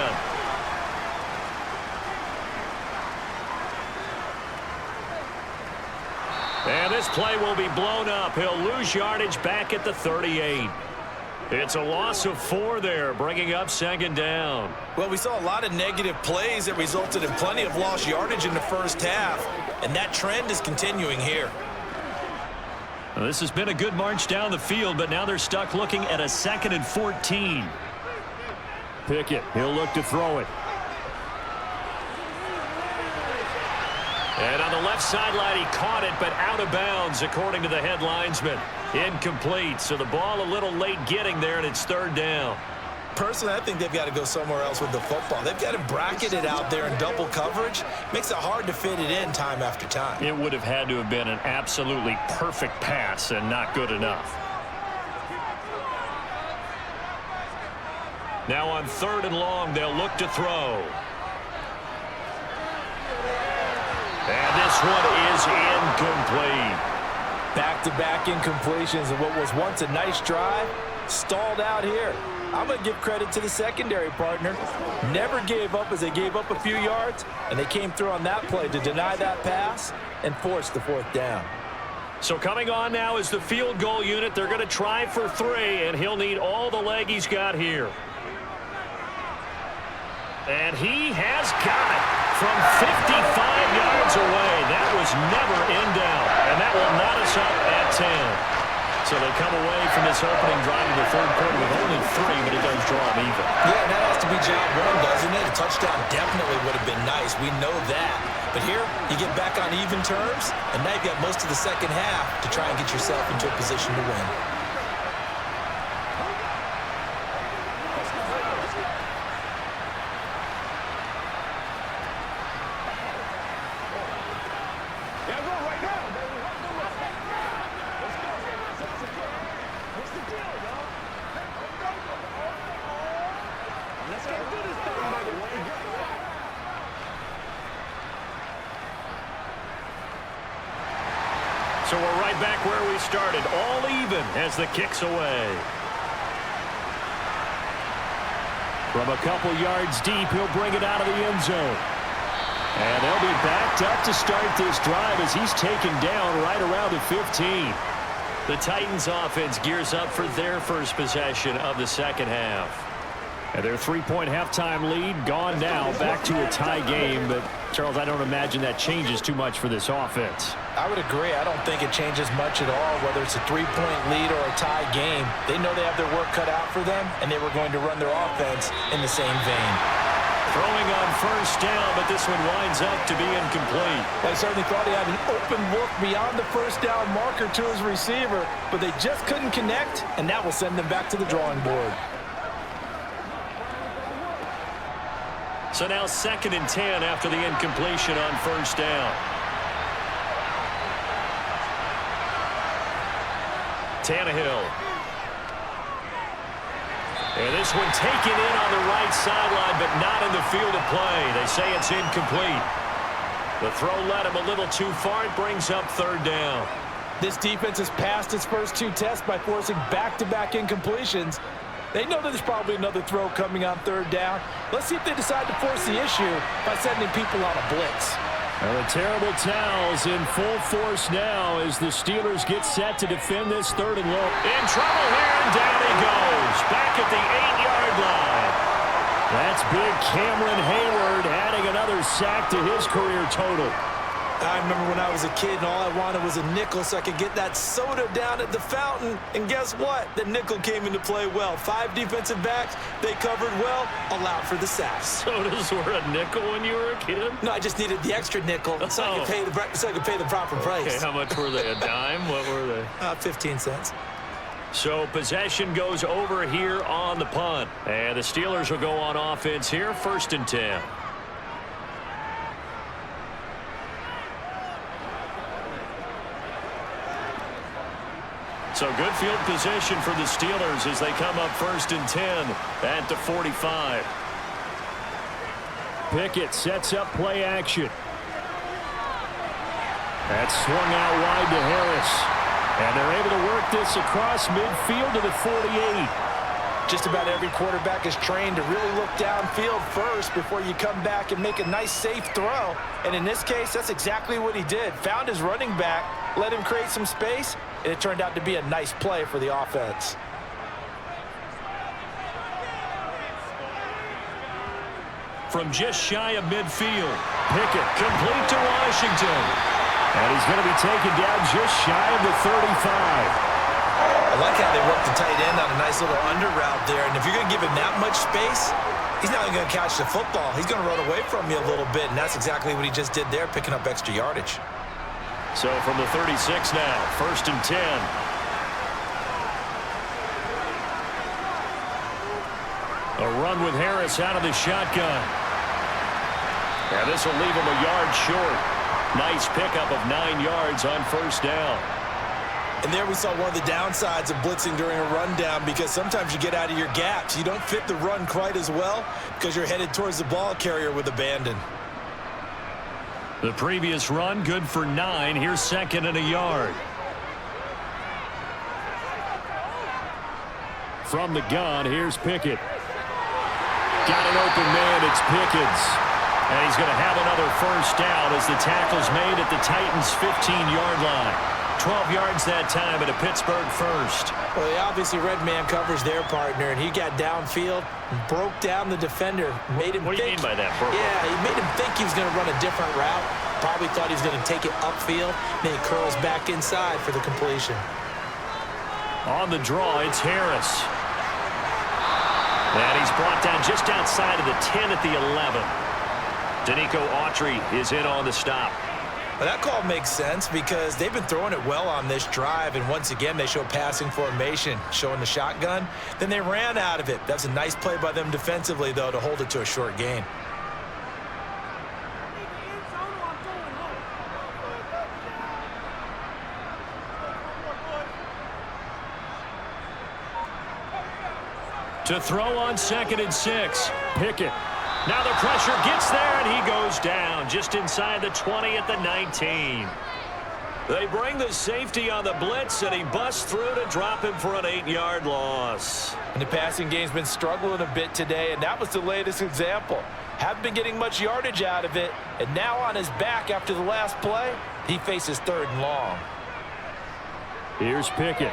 And this play will be blown up. He'll lose yardage back at the 38. It's a loss of 4 there, bringing up 2nd down. Well, we saw a lot of negative plays that resulted in plenty of lost yardage in the first half, and that trend is continuing here. Well, this has been a good march down the field, but now they're stuck looking at a 2nd and 14. Pickett, he'll look to throw it. And on the left sideline, he caught it, but out of bounds, according to the head linesman. Incomplete, so the ball a little late getting there, and it's 3rd down. Personally, I think they've got to go somewhere else with the football. They've got to bracket it out there in double coverage. Makes it hard to fit it in time after time. It would have had to have been an absolutely perfect pass and not good enough. Now on 3rd and long, they'll look to throw. And this one is incomplete. Back-to-back incompletions of what was once a nice drive, stalled out here. I'm going to give credit to the secondary partner. Never gave up as they gave up a few yards, and they came through on that play to deny that pass and force the 4th down. So coming on now is the field goal unit. They're going to try for 3, and he'll need all the leg he's got here. And he has got it from 55 yards away. That was never in doubt, and that will knot us up at 10. So So they come away from this opening drive in the third quarter with only 3, but it does draw them even. Yeah, and that has to be job one, doesn't it? A touchdown definitely would have been nice. We know that. But here, you get back on even terms, and now you've got most of the second half to try and get yourself into a position to win. So we're right back where we started, all even as the kick's away. From a couple yards deep, he'll bring it out of the end zone. And they'll be backed up to start this drive as he's taken down right around the 15. The Titans offense gears up for their first possession of the second half. And their 3-point halftime lead gone now, back to a tie game. But, Charles, I don't imagine that changes too much for this offense. I would agree. I don't think it changes much at all, whether it's a 3-point lead or a tie game. They know they have their work cut out for them, and they were going to run their offense in the same vein. Throwing on first down, but this one winds up to be incomplete. Well, I certainly thought he had an open look beyond the first down marker to his receiver, but they just couldn't connect, and that will send them back to the drawing board. So now 2nd and 10 after the incompletion on first down. Tannehill. And this one taken in on the right sideline, but not in the field of play. They say it's incomplete. The throw led him a little too far. It brings up 3rd down. This defense has passed its first 2 tests by forcing back-to-back incompletions. They know that there's probably another throw coming on 3rd down. Let's see if they decide to force the issue by sending people on a blitz. Well, the terrible towels in full force now as the Steelers get set to defend this 3rd and long. In trouble here, and down he goes. Back at the 8-yard line. That's big Cameron Hayward adding another sack to his career total. I remember when I was a kid and all I wanted was a nickel so I could get that soda down at the fountain. And guess what? The nickel came into play well. 5 defensive backs, they covered well, allowed for the sacks. Sodas were a nickel when you were a kid? No, I just needed the extra nickel so I could pay the proper price. Okay, how much were they? A dime? What were they? 15 cents. So possession goes over here on the punt. And the Steelers will go on offense here, 1st and 10. So good field position for the Steelers as they come up 1st and 10 at the 45. Pickett sets up play action. That's swung out wide to Harris. And they're able to work this across midfield to the 48. Just about every quarterback is trained to really look downfield first before you come back and make a nice, safe throw. And in this case, that's exactly what he did. Found his running back, let him create some space, and it turned out to be a nice play for the offense. From just shy of midfield, Pickett complete to Washington. And he's going to be taken down just shy of the 35. I like how they worked the tight end on a nice little under route there. And if you're going to give him that much space, he's not even going to catch the football. He's going to run away from you a little bit, and that's exactly what he just did there, picking up extra yardage. So from the 36 now, 1st and 10. A run with Harris out of the shotgun. And this will leave him a yard short. Nice pickup of 9 yards on 1st down. And there we saw one of the downsides of blitzing during a rundown, because sometimes you get out of your gaps. You don't fit the run quite as well because you're headed towards the ball carrier with abandon. The previous run good for 9. Here's 2nd and a yard. From the gun, here's Pickett. Got an open man, it's Pickens. And he's going to have another 1st down as the tackle's made at the Titans' 15-yard line. 12 yards that time at a Pittsburgh 1st. Well, he obviously red man covers their partner, and he got downfield, broke down the defender, made him What do you mean by that, bro? Yeah, he made him think he was going to run a different route. Probably thought he was going to take it upfield, then he curls back inside for the completion. On the draw, it's Harris. And he's brought down just outside of the 10 at the 11. Danico Autry is in on the stop. Well, that call makes sense because they've been throwing it well on this drive, and once again, they show passing formation, showing the shotgun. Then they ran out of it. That's a nice play by them defensively, though, to hold it to a short gain. To throw on 2nd and 6. Pickett. Now the pressure gets there, and he goes down just inside the 20 at the 19. They bring the safety on the blitz, and he busts through to drop him for an 8-yard loss. And the passing game's been struggling a bit today, and that was the latest example. Haven't been getting much yardage out of it, and now on his back after the last play, he faces 3rd and long. Here's Pickett.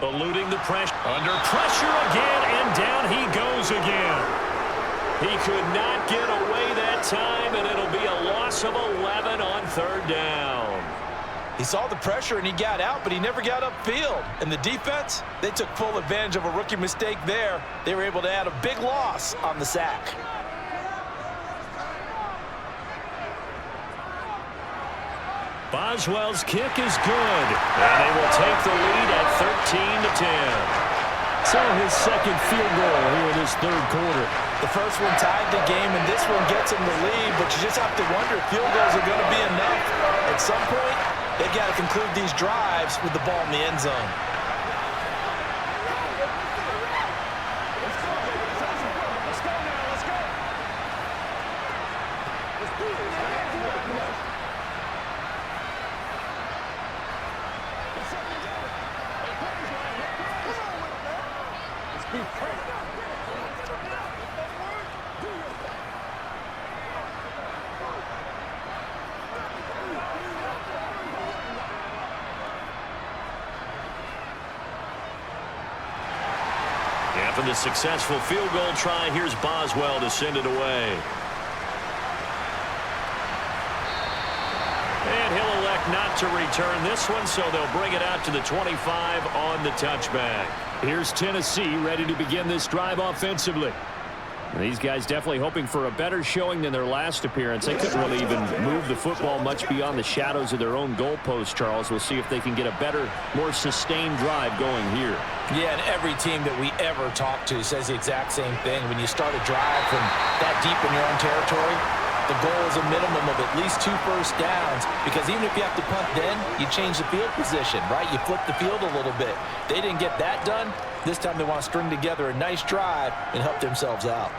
Eluding the pressure. Under pressure again, and down he goes again. He could not get away that time, and it'll be a loss of 11 on 3rd down. He saw the pressure, and he got out, but he never got upfield. And the defense, they took full advantage of a rookie mistake there. They were able to add a big loss on the sack. Boswell's kick is good, and they will take the lead at 13-10. So his 2nd field goal here in this 3rd quarter. The first one tied the game, and this one gets him the lead, but you just have to wonder if field goals are going to be enough. At some point, they've got to conclude these drives with the ball in the end zone. After the successful field goal try, here's Boswell to send it away. And he'll elect not to return this one, so they'll bring it out to the 25 on the touchback. Here's Tennessee ready to begin this drive offensively. These guys definitely hoping for a better showing than their last appearance. They couldn't really even move the football much beyond the shadows of their own goalpost, Charles. We'll see if they can get a better, more sustained drive going here. Yeah, and every team that we ever talk to says the exact same thing. When you start a drive from that deep in your own territory, the goal is a minimum of at least 2 first downs, because even if you have to punt then, you change the field position, right? You flip the field a little bit. They didn't get that done. This time they want to string together a nice drive and help themselves out.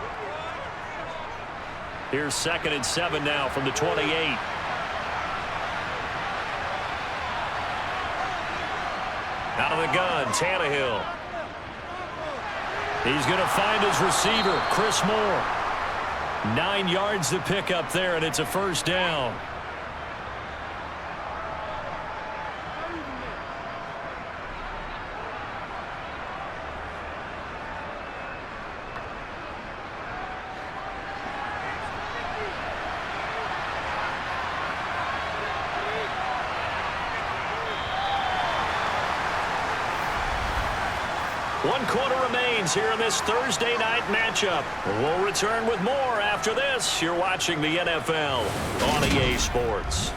Here's 2nd and 7 now from the 28. Out of the gun, Tannehill. He's going to find his receiver, Chris Moore. 9 yards to pick up there, and it's a 1st down. One quarter remains here in this Thursday night matchup. We'll return with more after this. You're watching the NFL on EA Sports.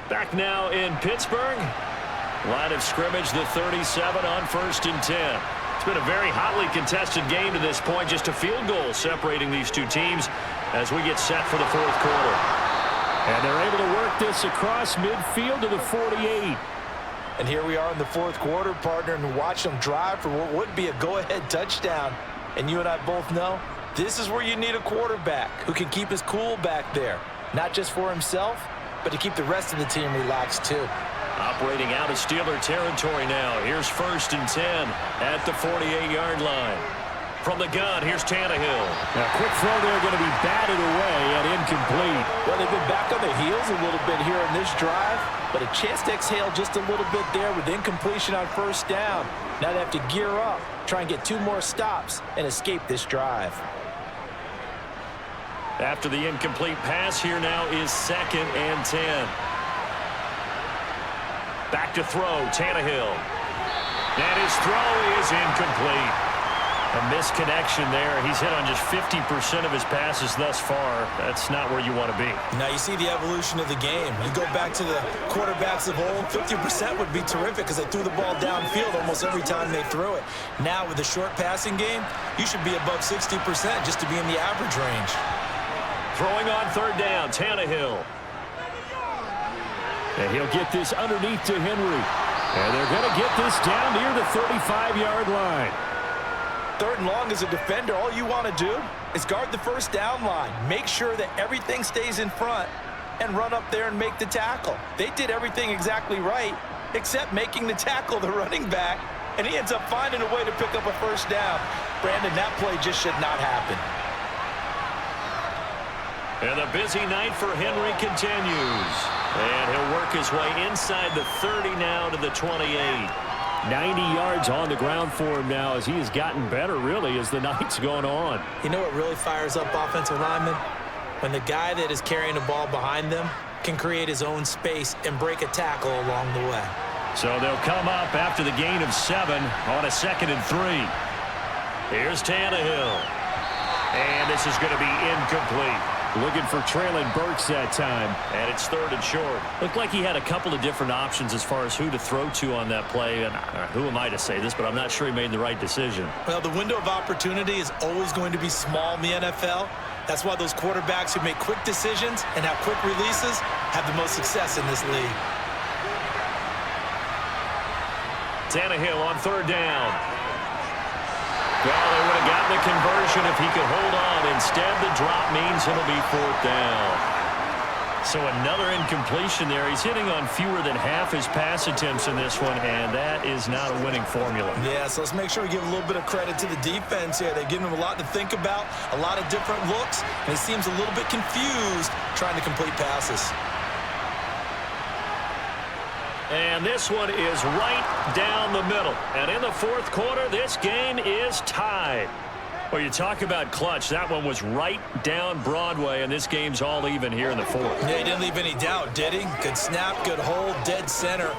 Back now in Pittsburgh. Line of scrimmage, the 37 on 1st and 10. It's been a very hotly contested game to this point. Just a field goal separating these two teams as we get set for the 4th quarter. And they're able to work this across midfield to the 48. And here we are in the 4th quarter, partner, and watch them drive for what would be a go-ahead touchdown. And you and I both know this is where you need a quarterback who can keep his cool back there, not just for himself, but to keep the rest of the team relaxed too. Operating out of Steeler territory now. Here's 1st and 10 at the 48-yard line. From the gun, here's Tannehill. Now, quick throw there, going to be batted away and incomplete. Well, they've been back on their heels a little bit here in this drive, but a chance to exhale just a little bit there with incompletion on 1st down. Now they have to gear up, try and get 2 more stops, and escape this drive. After the incomplete pass, here now is 2nd and 10. Back to throw, Tannehill. And his throw is incomplete. A misconnection there. He's hit on just 50% of his passes thus far. That's not where you want to be. Now you see the evolution of the game. You go back to the quarterbacks of old, 50% would be terrific because they threw the ball downfield almost every time they threw it. Now with the short passing game, you should be above 60% just to be in the average range. Throwing on third down, Tannehill. And he'll get this underneath to Henry. And they're going to get this down near the 35-yard line. Third and long as a defender, all you want to do is guard the first down line. Make sure that everything stays in front and run up there and make the tackle. They did everything exactly right except making the tackle the running back, and he ends up finding a way to pick up a first down. Brandon, that play just should not happen. And the busy night for Henry continues. And he'll work his way inside the 30 now to the 28. 90 yards on the ground for him now as he has gotten better, really, as the night's gone on. You know what really fires up offensive linemen? When the guy that is carrying the ball behind them can create his own space and break a tackle along the way. So they'll come up after the gain of 7 on a 2nd and 3. Here's Tannehill. And this is going to be incomplete. Looking for Traylon Burks that time. And it's 3rd and short. Looked like he had a couple of different options as far as who to throw to on that play. And who am I to say this, but I'm not sure he made the right decision. Well, the window of opportunity is always going to be small in the NFL. That's why those quarterbacks who make quick decisions and have quick releases have the most success in this league. Tannehill on 3rd down. Well, they would have gotten the conversion if he could hold on. Instead, the drop means it'll be 4th down. So another incompletion there. He's hitting on fewer than half his pass attempts in this one, and that is not a winning formula. Yeah, so let's make sure we give a little bit of credit to the defense here. They're giving him a lot to think about, a lot of different looks, and he seems a little bit confused trying to complete passes. And this one is right down the middle. And in the 4th quarter, this game is tied. Well, you talk about clutch. That one was right down Broadway, and this game's all even here in the 4th. Yeah, he didn't leave any doubt, did he? Good snap, good hold, dead center.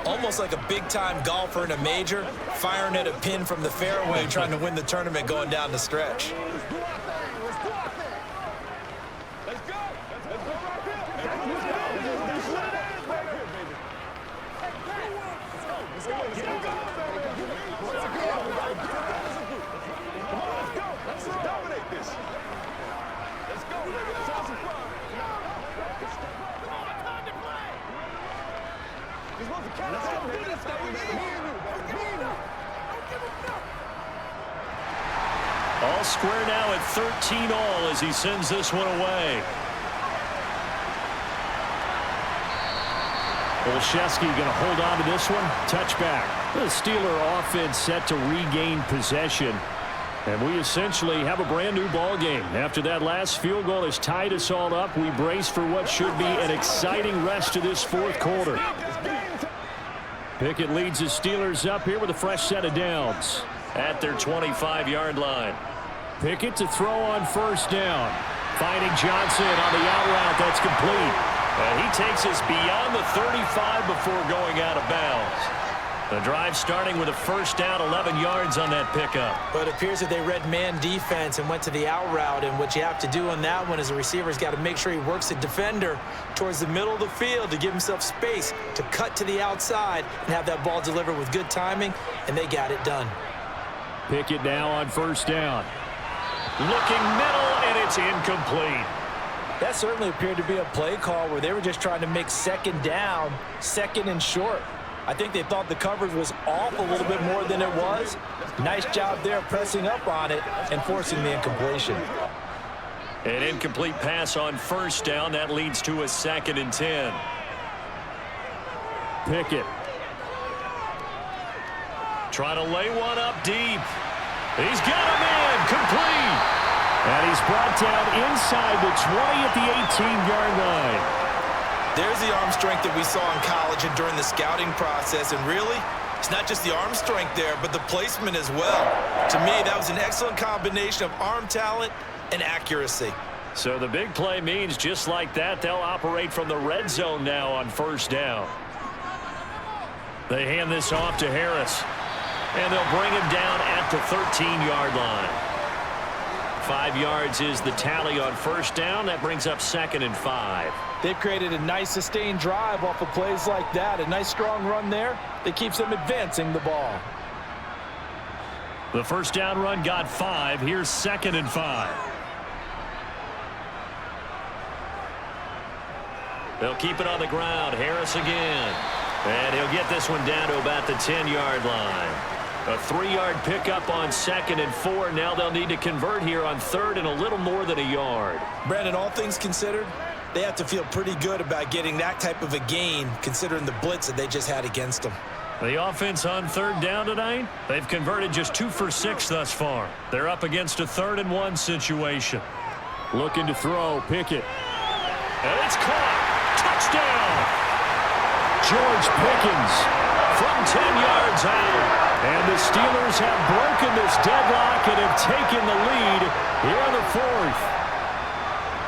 Almost like a big-time golfer in a major, firing at a pin from the fairway, trying to win the tournament going down the stretch. All square now at 13 all as he sends this one away. Olszewski going to hold on to this one. Touchback. The Steeler offense set to regain possession. And we essentially have a brand new ball game. After that last field goal has tied us all up, we brace for what should be an exciting rest of this 4th quarter. Pickett leads the Steelers up here with a fresh set of downs. At their 25-yard line. Pickett to throw on 1st down. Finding Johnson on the out route. That's complete. And he takes us beyond the 35 before going out of bounds. The drive starting with a 1st down, 11 yards on that pickup. But it appears that they read man defense and went to the out route, and what you have to do on that one is the receiver's got to make sure he works the defender towards the middle of the field to give himself space to cut to the outside and have that ball delivered with good timing, and they got it done. Pickett now on 1st down. Looking middle, and it's incomplete. That certainly appeared to be a play call where they were just trying to make 2nd down, 2nd and short. I think they thought the coverage was off a little bit more than it was. Nice job there pressing up on it and forcing the incompletion. An incomplete pass on 1st down. That leads to a 2nd and 10. Pickett. Trying to lay one up deep. He's got him in. Complete. And he's brought down inside the 20 at the 18-yard line. There's the arm strength that we saw in college and during the scouting process. And really, it's not just the arm strength there, but the placement as well. To me, that was an excellent combination of arm talent and accuracy. So the big play means just like that, they'll operate from the red zone now on 1st down. They hand this off to Harris. And they'll bring him down at the 13-yard line. 5 yards is the tally on first down. That brings up 2nd and 5. They've created a nice sustained drive off of plays like that. A nice strong run there that keeps them advancing the ball. The first down run got 5. Here's 2nd and 5. They'll keep it on the ground. Harris again. And he'll get this one down to about the 10-yard line. A 3-yard pickup on 2nd and 4. Now they'll need to convert here on 3rd and a little more than a yard. Brandon, all things considered, they have to feel pretty good about getting that type of a gain, considering the blitz that they just had against them. The offense on 3rd down tonight, they've converted just 2 for 6 thus far. They're up against a 3rd and 1 situation. Looking to throw, Pickett. And it's caught. Touchdown. George Pickens From 10 yards out. And the Steelers have broken this deadlock and have taken the lead here in the 4th.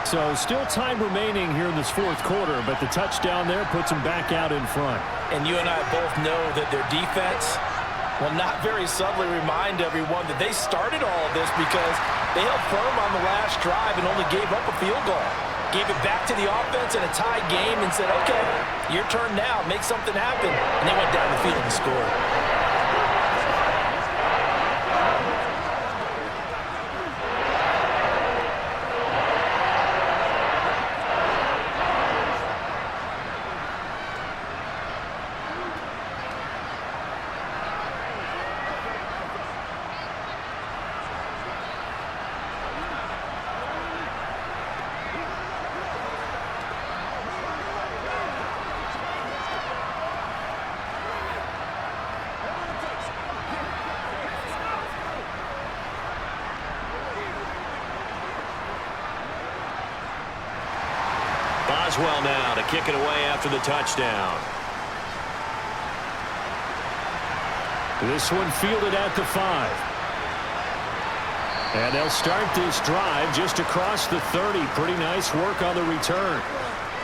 So still time remaining here in this 4th quarter, but the touchdown there puts them back out in front. And you and I both know that their defense will not very subtly remind everyone that they started all of this because they held firm on the last drive and only gave up a field goal. Gave it back to the offense in a tied game and said, okay, your turn now, make something happen. And they went down the field and scored. Boswell now to kick it away after the touchdown. This one fielded at the 5. And they'll start this drive just across the 30. Pretty nice work on the return.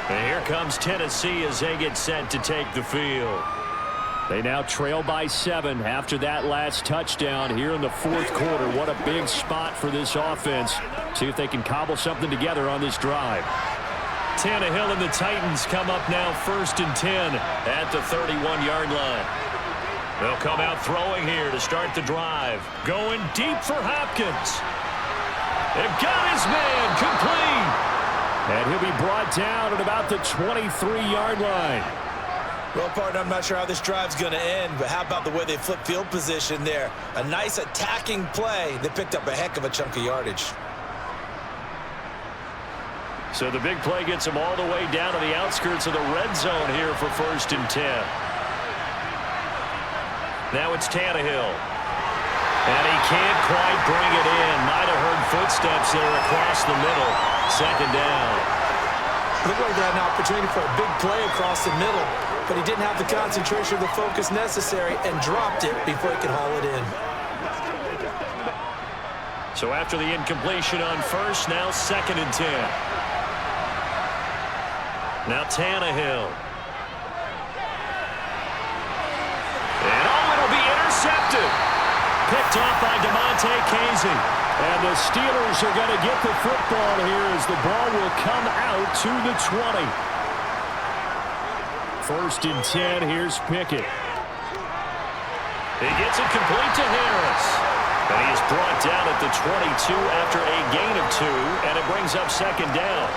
And here comes Tennessee as they get set to take the field. They now trail by 7 after that last touchdown here in the 4th quarter. What a big spot for this offense. See if they can cobble something together on this drive. Tannehill and the Titans come up now 1st and 10 at the 31-yard line. They'll come out throwing here to start the drive. Going deep for Hopkins. They've got his man complete. And he'll be brought down at about the 23-yard line. Well, partner, I'm not sure how this drive's going to end, but how about the way they flip field position there? A nice attacking play. They picked up a heck of a chunk of yardage. So the big play gets him all the way down to the outskirts of the red zone here for 1st and 10. Now it's Tannehill. And he can't quite bring it in. Might have heard footsteps there across the middle. 2nd down. Looked like they had an opportunity for a big play across the middle, but he didn't have the concentration or the focus necessary and dropped it before he could haul it in. So after the incompletion on 1st, now 2nd and 10. Now Tannehill. And it'll be intercepted. Picked off by DeMonte Casey. And the Steelers are going to get the football here as the ball will come out to the 20. 1st and 10, here's Pickett. He gets it complete to Harris. And he is brought down at the 22 after a gain of 2, and it brings up 2nd down.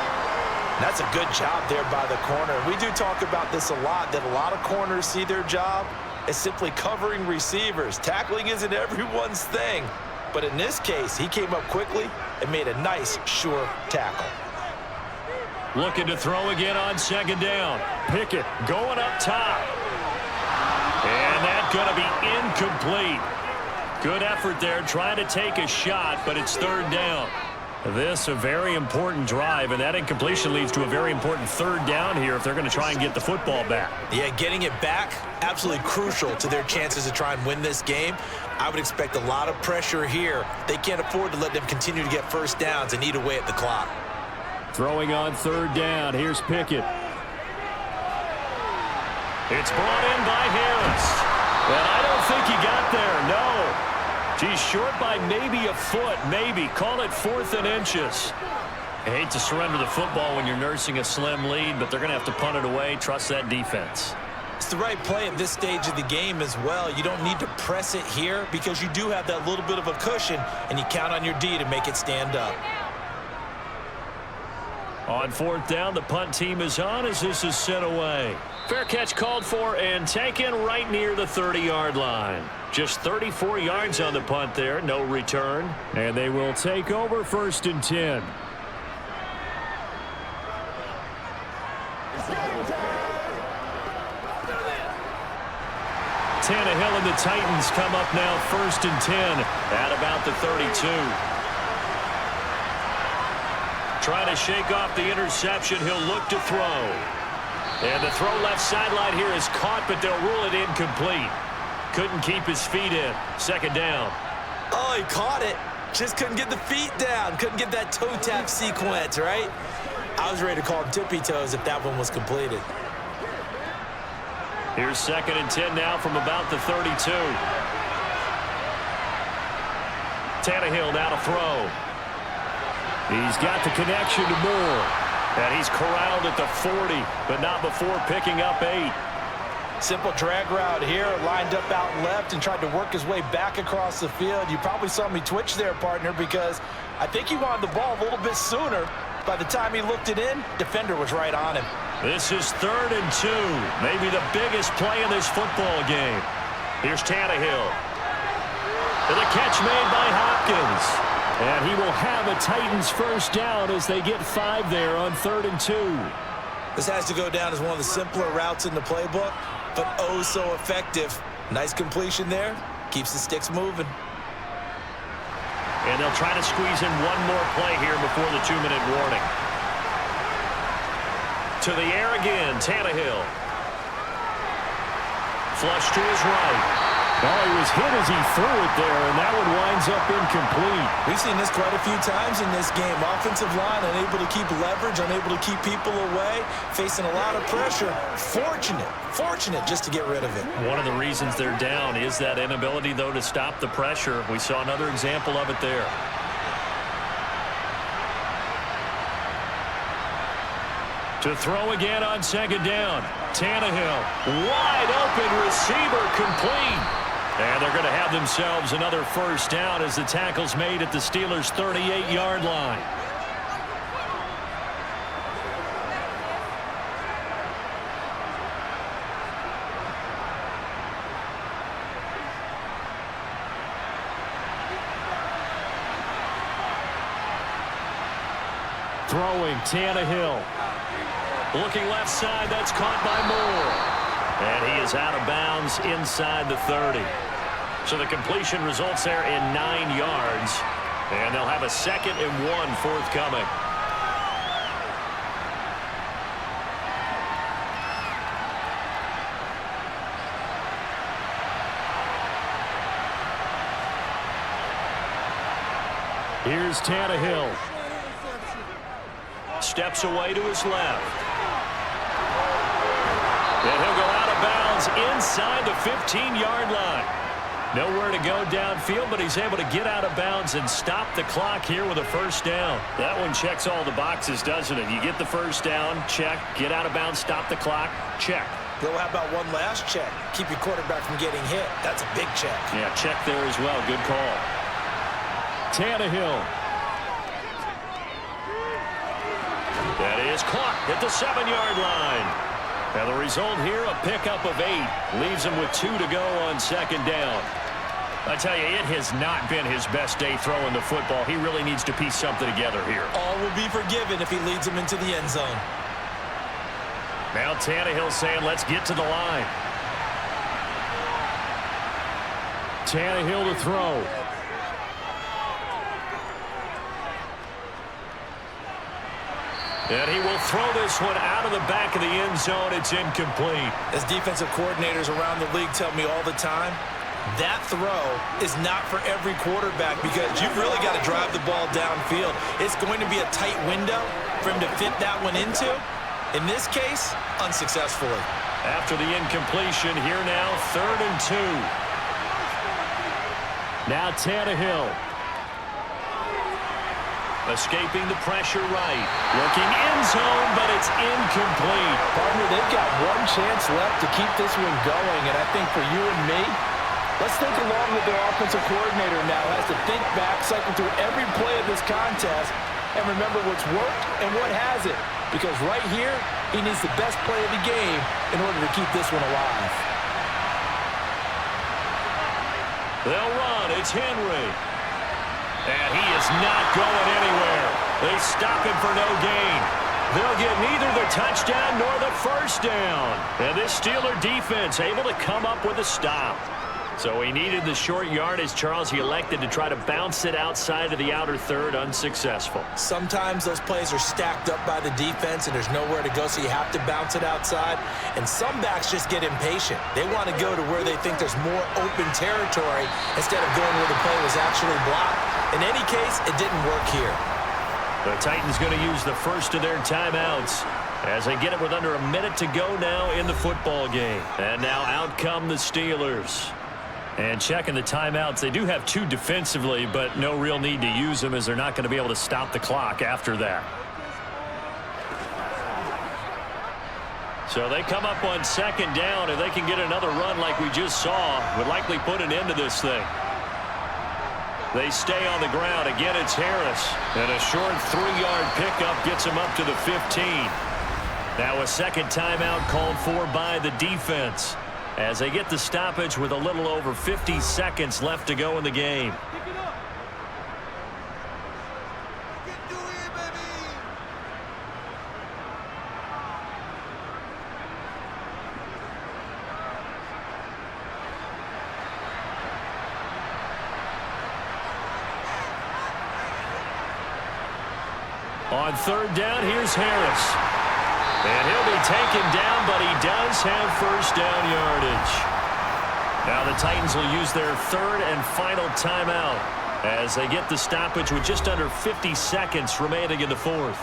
That's a good job there by the corner. We do talk about this a lot, that a lot of corners see their job as simply covering receivers. Tackling isn't everyone's thing. But in this case, he came up quickly and made a nice, sure tackle. Looking to throw again on 2nd down. Pickett going up top. And that's going to be incomplete. Good effort there, trying to take a shot, but it's 3rd down. This a very important drive, and that incompletion leads to a very important 3rd down here if they're going to try and get the football back. Yeah, getting it back, absolutely crucial to their chances to try and win this game. I would expect a lot of pressure here. They can't afford to let them continue to get 1st downs and eat away at the clock. Throwing on 3rd down, here's Pickett. It's brought in by Harris. And I don't think he got there, no. He's short by maybe a foot, maybe. Call it 4th and inches. I hate to surrender the football when you're nursing a slim lead, but they're going to have to punt it away. Trust that defense. It's the right play at this stage of the game as well. You don't need to press it here because you do have that little bit of a cushion, and you count on your D to make it stand up. On 4th down, the punt team is on as this is sent away. Fair catch called for and taken right near the 30-yard line. Just 34 yards on the punt there, no return. And they will take over 1st and 10. Tannehill and the Titans come up now 1st and 10 at about the 32. Trying to shake off the interception. He'll look to throw. And the throw left sideline here is caught, but they'll rule it incomplete. Couldn't keep his feet in. 2nd down. Oh, he caught it. Just couldn't get the feet down. Couldn't get that toe tap sequence, right? I was ready to call him tippy toes if that one was completed. Here's 2nd and 10 now from about the 32. Tannehill now to throw. He's got the connection to Moore. And he's corralled at the 40, but not before picking up 8. Simple drag route here, lined up out left and tried to work his way back across the field. You probably saw me twitch there, partner, because I think he wanted the ball a little bit sooner. By the time he looked it in, defender was right on him. This is 3rd and 2, maybe the biggest play in this football game. Here's Tannehill. And the catch made by Hopkins. And he will have a Titans 1st down as they get 5 there on 3rd and 2. This has to go down as one of the simpler routes in the playbook, but oh so effective. Nice completion there. Keeps the sticks moving. And they'll try to squeeze in one more play here before the 2-minute warning. To the air again, Tannehill. Flush to his right. Oh, he was hit as he threw it there, and that one winds up incomplete. We've seen this quite a few times in this game. Offensive line unable to keep leverage, unable to keep people away, facing a lot of pressure. Fortunate just to get rid of it. One of the reasons they're down is that inability, though, to stop the pressure. We saw another example of it there. To throw again on 2nd down. Tannehill, wide open receiver, complete. And they're going to have themselves another 1st down as the tackle's made at the Steelers' 38-yard line. Throwing, Tannehill. Looking left side, that's caught by Moore. And he is out of bounds inside the 30. So the completion results there in 9 yards. And they'll have a 2nd and 1 forthcoming. Here's Tannehill. Steps away to his left. And he'll go out of bounds inside the 15-yard line. Nowhere to go downfield, but he's able to get out of bounds and stop the clock here with a 1st down. That one checks all the boxes, doesn't it? You get the 1st down, check. Get out of bounds, stop the clock, check. Well, how about one last check? Keep your quarterback from getting hit. That's a big check. Yeah, check there as well. Good call. Tannehill. That is caught at the 7-yard line. And the result here, a pickup of 8. Leaves him with 2 to go on 2nd down. I tell you, it has not been his best day throwing the football. He really needs to piece something together here. All will be forgiven if he leads him into the end zone. Now Tannehill saying, let's get to the line. Tannehill to throw. And he will throw this one out of the back of the end zone. It's incomplete. As defensive coordinators around the league tell me all the time, that throw is not for every quarterback because you've really got to drive the ball downfield. It's going to be a tight window for him to fit that one into. In this case, unsuccessfully. After the incompletion, here now, 3rd and 2. Now Tannehill. Escaping the pressure right. Looking end zone, but it's incomplete. Partner, they've got one chance left to keep this one going, and I think for you and me, let's think along with their offensive coordinator now. Has to think back, cycle through every play of this contest, and remember what's worked and what hasn't. Because right here, he needs the best play of the game in order to keep this one alive. They'll run. It's Henry. And he is not going anywhere. They stop him for no gain. They'll get neither the touchdown nor the first down. And this Steeler defense able to come up with a stop. So he needed the short yardage, Charles. He elected to try to bounce it outside of the outer third, unsuccessful. Sometimes those plays are stacked up by the defense and there's nowhere to go, so you have to bounce it outside. And some backs just get impatient. They want to go to where they think there's more open territory instead of going where the play was actually blocked. In any case, it didn't work here. The Titans going to use the first of their timeouts as they get it with under a minute to go now in the football game. And now out come the Steelers. And checking the timeouts, they do have 2 defensively, but no real need to use them as they're not going to be able to stop the clock after that. So they come up on 2nd down, and they can get another run like we just saw. Would likely put an end to this thing. They stay on the ground. Again, it's Harris. And a short 3-yard pickup gets him up to the 15. Now a second timeout called for by the defense as they get the stoppage with a little over 50 seconds left to go in the game. On 3rd down, here's Harris. And he'll be taken down, but he does have first down yardage. Now the Titans will use their 3rd and final timeout as they get the stoppage with just under 50 seconds remaining in the 4th.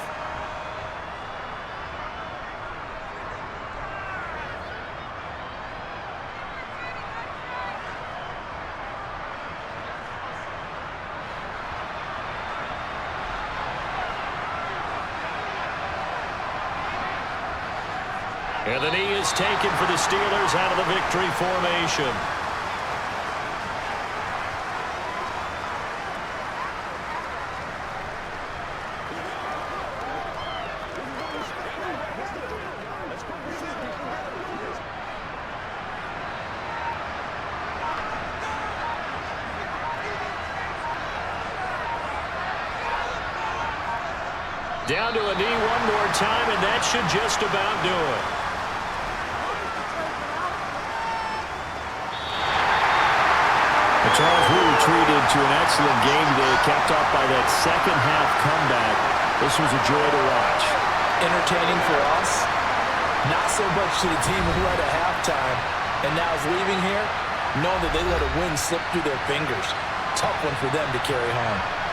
And the knee is taken for the Steelers out of the victory formation. Down to a knee one more time, and that should just about do it. Charles, we retreated to an excellent game today, capped off by that second-half comeback. This was a joy to watch. Entertaining for us, not so much to the team who led at halftime, and now is leaving here, knowing that they let a win slip through their fingers. Tough one for them to carry home.